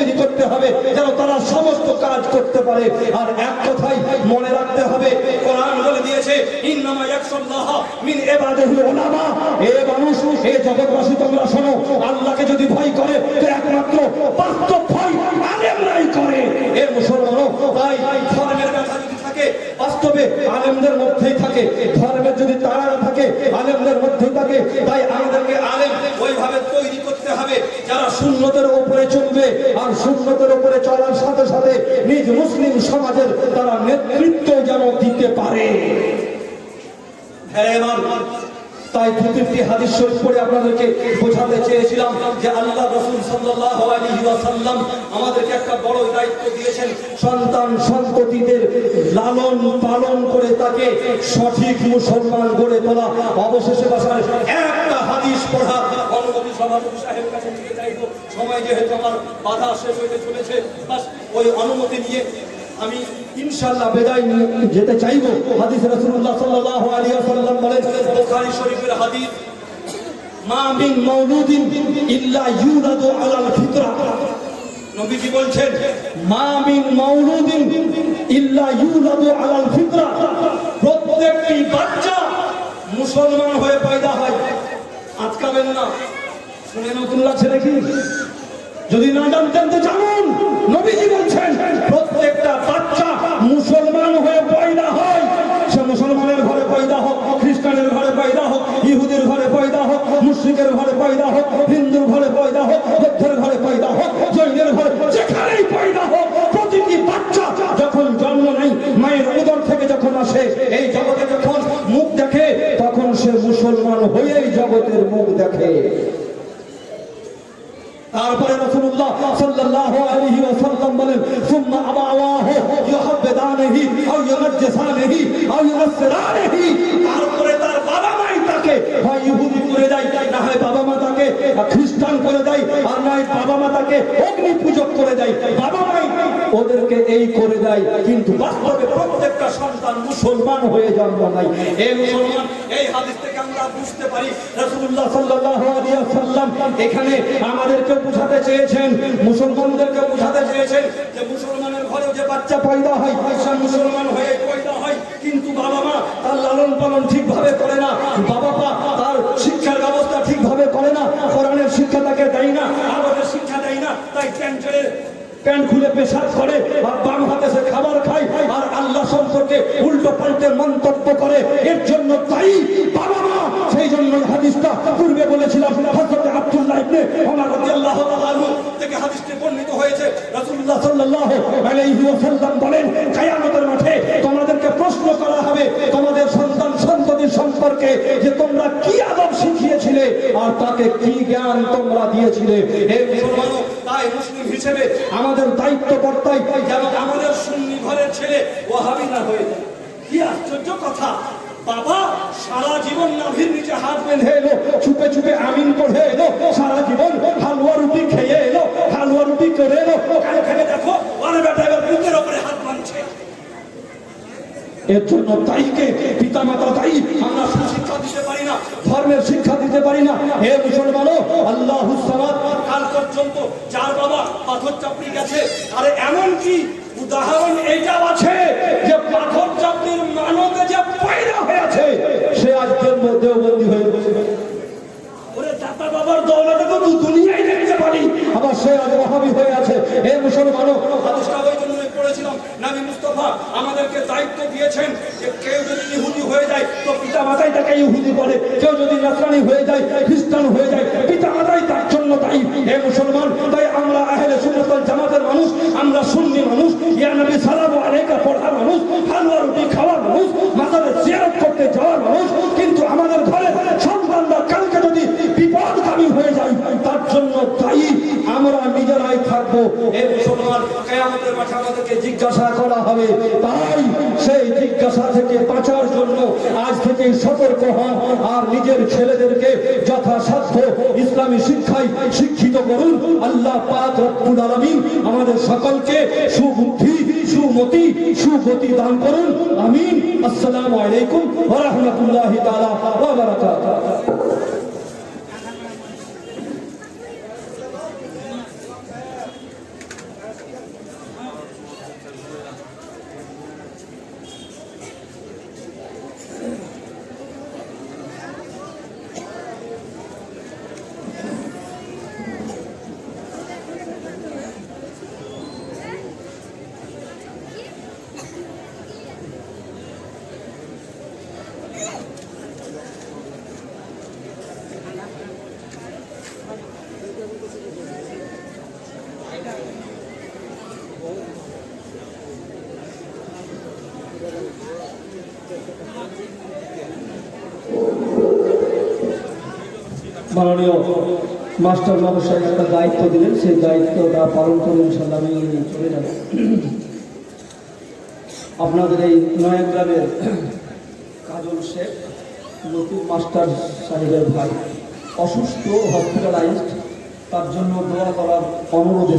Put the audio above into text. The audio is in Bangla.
তৈরি করতে হবে যেন তারা সমস্ত কাজ করতে পারে। আর এক কথাই মনে রাখতে হবে, কোরআন বলে দিয়েছে ইন্নামা ইয়াখশাল্লাহ মিন ইবাদিহিল উলামা। এ মানুষ, এ জগৎবাসী তোমরা শোনো, আল্লাহকে যদি ভয় করে তো একমাত্র বাস্তব ভয় আলেমরাই করে। এ মুসলমানও তাই ধর্মের কথা যদি থাকে বাস্তবে আলেমদের মধ্যেই থাকে, ধর্মের যদি তারা থাকে আলেমদের মধ্যেই থাকে। তাই আমাদেরকে আলেম ওইভাবে তৈরি করতে হবে যারা সুন্নতের উপরে চলবে, আর সুন্নতের উপরে চলার সাথে সাথে নিজ মুসলিম সমাজের তারা নেতৃত্ব যেন দিতে পারে। তাই দুটি হাদিস শরীফ পড়ে আপনাদেরকে বোঝাতে চেয়েছিলাম যে আল্লাহ রাসূল সাল্লাল্লাহু আলাইহি ওয়াসাল্লাম আমাদেরকে একটা বড় দায়িত্ব দিয়েছেন, সন্তান সন্ততিদের লালন পালন করে তাকে সঠিক মুসলমান গড়ে তোলা। অবশেষে বাসায় একটা হাদিস পড়া অনুমতি সভাপতি সাহেবের কাছে নিয়ে যাইব, সময় যেহেতু আমার বাধা শেষ হতে চলেছে, বাস ওই অনুমতি নিয়ে আমি ইনশাআল্লাহ বিদায় যেতে চাইব। হাদিস রাসূলুল্লাহ সাল্লাল্লাহু আলাইহি ওয়াসাল্লাম বলেন, বুখারী শরীফের হাদিস, মা মিন মাউলুদিন ইল্লা ইউলাদু আলাল ফিতরা। নবীজি বলছেন, মা মিন মাউলুদিন ইল্লা ইউলাদু আলাল ফিতরা। প্রত্যেকটি বাচ্চা মুসলমান হয়ে পয়দা হয়। আজকাবেন না, শুনে নতুন লাগছে নাকি? যদি না জানতেন তো জানুন, নবীজি বলছেন প্রত্যেকটা বাচ্চা মুসলমান হয়ে পয়দা হয়। সে মুসলমানের ঘরে পয়দা হোক, খ্রিস্টানের ঘরে পয়দা হোক, ইহুদির ঘরে পয়দা হোক, মুশরিকের ঘরে পয়দা হোক, হিন্দুর ঘরে পয়দা হোক, বৌদ্ধের ঘরে পয়দা হোক, জৈনের ঘরে, যেখানেই পয়দা হোক, প্রতিটি বাচ্চা যখন জন্ম নেয় মায়ের উদর থেকে যখন আসে এই জগতে যখন মুখ দেখে তখন সে মুসলমান হয়েই জগতের মুখ দেখে। তারপরে রাসূলুল্লাহ সাল্লাল্লাহু আলাইহি ওয়াসাল্লাম বলেন, সুম্মা আবাওয়াহু ইউহাব্বিদানিহি আও ইউনাজ্জিসানিহি আও ইউনাসসিরানিহি। তারপরে তার বাবা মাই তাকে হয় ইহুদি করে দেয়, না হয় বাবা মা তাকে খ্রিস্টান করে দেয়, আর নয় বাবা মা তাকে অগ্নি পূজক করে দেয়। বাবা মাই ওদেরকে এই করে দেয়, কিন্তু বাস্তবে প্রত্যেকটা সন্তান মুসলমান হয়ে জন্ম নেয়। এই মুসলমান, এই হাদিস থেকে আমরা বুঝতে পারি রাসূলুল্লাহ সাল্লাল্লাহু আলাইহি ওয়াসাল্লাম এখানে আমাদেরকে বুঝাতে চেয়েছেন, মুসলমানদেরকে বুঝাতে চেয়েছেন যে মুসলমানের ঘরে যে বাচ্চা পয়দা হয় সে মুসলমান হয়ে পয়দা হয়, কিন্তু বাবা মা তার লালন পালন ঠিকভাবে করে না, বাবা মা তার শিক্ষার ব্যবস্থা ঠিকভাবে করে না, কোরআনের শিক্ষা তাকে দেয় না, আরবের শিক্ষা দেয় না। তাই প্যান্ট খুলে পেশাব করে আর বাম হাতে সে খাবার খায় আর আল্লাহ সম্পর্কে উল্টো পাল্টে মন্তব্য করে। এর জন্য তাই বাবা মা, সেই জন্য হাদিসটা পূর্বে বলেছিলাম হযরত আব্দুল্লাহ ইবনে ওমর রাদিয়াল্লাহু তাআলা আনহু থেকে হাদিসটি বর্ণিত হয়েছে। রাসূলুল্লাহ সাল্লাল্লাহু আলাইহি ওয়াসাল্লাম বলেন, কিয়ামতের মাঠে তোমাদেরকে প্রশ্ন করা হবে তোমাদের সন্তান সন্ততি সম্পর্কে, যে তোমরা কি আদব শিখিয়েছিলে আর তাকে কি জ্ঞান তোমরা দিয়েছিলে। হে মুসলমান, তাই মুসলিম হিসেবে আমাদের দায়িত্ব কর্তাই যেন আমাদের সুন্নি ঘরের ছেলে ওয়াহাবি না হয়ে যায়। কি আশ্চর্য কথা! বাবা সারা জীবন নাভির নিচে হাত বেঁধে এলো, চুপে চুপে আমিন পড়ে এলো, সারা জীবন হালুয়া রুটি খেয়ে এলো, হালুয়া রুটি করে এলো, কানে দেখো ওর বেটা এবার বুকের উপরে হাত বাঁধছে। এর জন্য তাইকে পিতা মাতা তাই আমরা সুশিক্ষা দিতে পারি না, ধর্মের শিক্ষা দিতে পারি না। হে মুসলমানও, আল্লাহুস সামাদ, কাল পর্যন্ত যার বাবা পাথর চাপড়ি গেছে, আর এমন কি উদাহরণ এটাও আছে যে পাথর চাপড়ির মানতে যে পয়দা হয়েছে সে আজ দেওবন্দি হয়ে গেছে। ওরে দাতা বাবার দৌলতে তো দুনিয়ায় দেখতে পারি, আবার সে আজ ওয়াহাবি হয়ে আছে। হে মুসলমানও, হাদিসটা ওই জন্য পড়েছিলাম, নবী মুস্তাফা আমাদেরকে দায়িত্ব দিয়েছেন যে কেউ যদি ইহুদি হয়ে যায় তো পিতা মাতাই তাকে ইহুদি বলে, কেউ যদি নাসরানি হয়ে যায়, খ্রিস্টান হয়ে যায়, পিতা মাতাই তার জন্য দায়ী। হে মুসলমান, তাই আমরা আহলে সুন্নাত ওয়াল জামাতের মানুষ, আমরা সুন্নি মানুষ, ইয়া নবী সাল্লাল্লাহু আলাইহি পড়ার মানুষ, হালুয়া রুটি খাওয়ার মানুষ, মাজারে জিয়ারত করতে যাওয়ার মানুষ, কিন্তু আমাদের ঘরে সন্তানরা কালকে যদি বিপদগামী হয়ে যায় তার জন্য দায়ী আমরা নিজেরাই থাকবো। হে মুসলমান, কিয়ামতের মাঠে আমাদেরকে জিজ্ঞাসা করা হবে, তাই সেই জিজ্ঞাসা থেকে বাঁচার জন্য আজ থেকে সতর্ক হন আর নিজের ছেলেদেরকে যথাসাধ্য ইসলামী শিক্ষায় শিক্ষিত করুন। আল্লাহ পাক রব্বুল আলামিন আমাদের সকলকে সুবুদ্ধি, সুমতি, সুগতি দান করুন। আমিন। আসসালামু আলাইকুম ওয়া রাহমাতুল্লাহি তাআলা ওয়া বারাকাতুহু। মাননীয় মাস্টার মহাশয় একটা দায়িত্ব দিলেন, সেই দায়িত্বটা পালন করে ইনশাল্লাহ আমি চলে যাব। আপনাদের এই নয়াগ্রামের কাজল শেখ লতিফ মাস্টার সাহেবের ভাই অসুস্থ, হসপিটালাইজড, তার জন্য দোয়া করার অনুরোধ